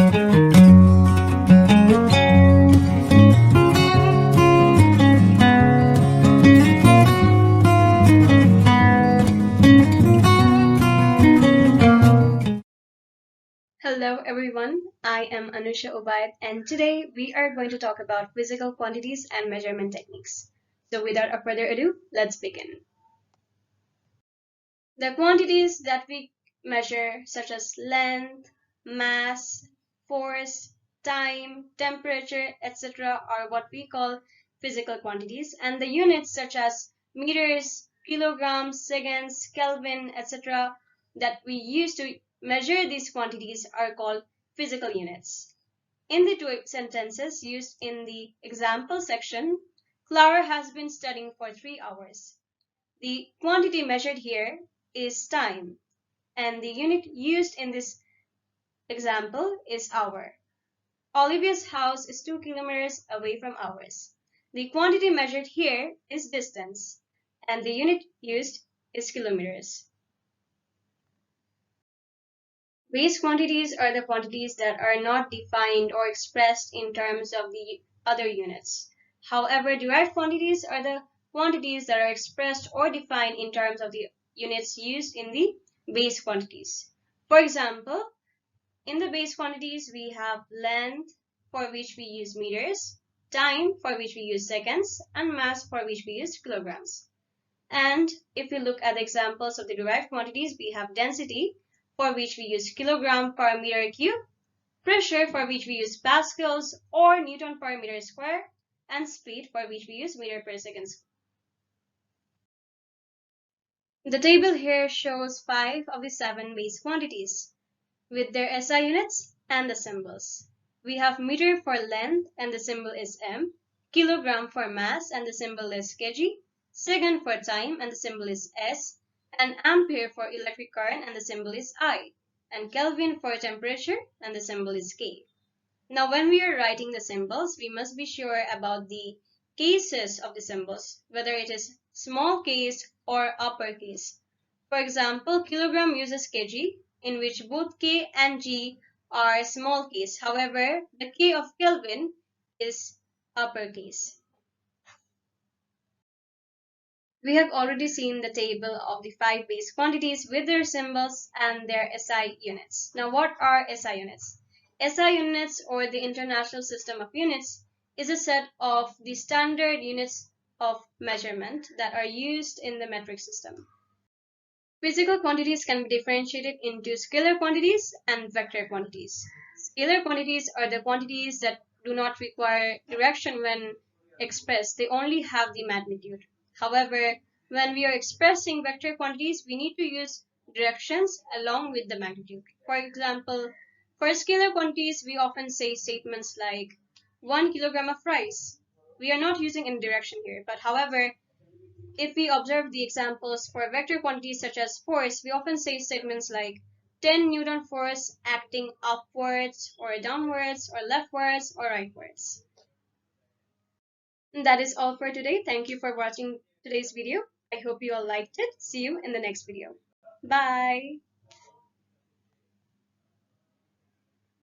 Hello everyone, I am Anusha Obaid and today we are going to talk about physical quantities and measurement techniques. So without further ado, let's begin. The quantities that we measure such as length, mass, force, time, temperature, etc. are what we call physical quantities, and the units such as meters, kilograms, seconds, Kelvin, etc. that we use to measure these quantities are called physical units. In the two sentences used in the example section, Clara has been studying for 3 hours. The quantity measured here is time, and the unit used in this example is hour. Olivia's house is 2 kilometers away from ours. The quantity measured here is distance, and the unit used is kilometers. Base quantities are the quantities that are not defined or expressed in terms of the other units. However, derived quantities are the quantities that are expressed or defined in terms of the units used in the base quantities. For example, in the base quantities, we have length, for which we use meters, time, for which we use seconds, and mass, for which we use kilograms. And if we look at the examples of the derived quantities, we have density, for which we use kilogram per meter cube, pressure, for which we use pascals or Newton per meter square, and speed, for which we use meter per second. The table here shows 5 of the 7 base quantities with their SI units and the symbols. We have meter for length and the symbol is m, kilogram for mass and the symbol is kg, second for time and the symbol is s, and ampere for electric current and the symbol is I, and Kelvin for temperature and the symbol is K. Now when we are writing the symbols, we must be sure about the cases of the symbols, whether it is small case or uppercase. For example, kilogram uses kg, in which both K and G are small case. However, the K of Kelvin is uppercase. We have already seen the table of the 5 base quantities with their symbols and their SI units. Now, what are SI units? SI units, or the International System of Units, is a set of the standard units of measurement that are used in the metric system. Physical quantities can be differentiated into scalar quantities and vector quantities. Scalar quantities are the quantities that do not require direction when expressed. They only have the magnitude. However, when we are expressing vector quantities, we need to use directions along with the magnitude. For example, for scalar quantities, we often say statements like 1 kilogram of rice. We are not using any direction here, but however, if we observe the examples for vector quantities such as force, we often say statements like 10 Newton force acting upwards or downwards or leftwards or rightwards. And that is all for today. Thank you for watching today's video. I hope you all liked it. See you in the next video. Bye.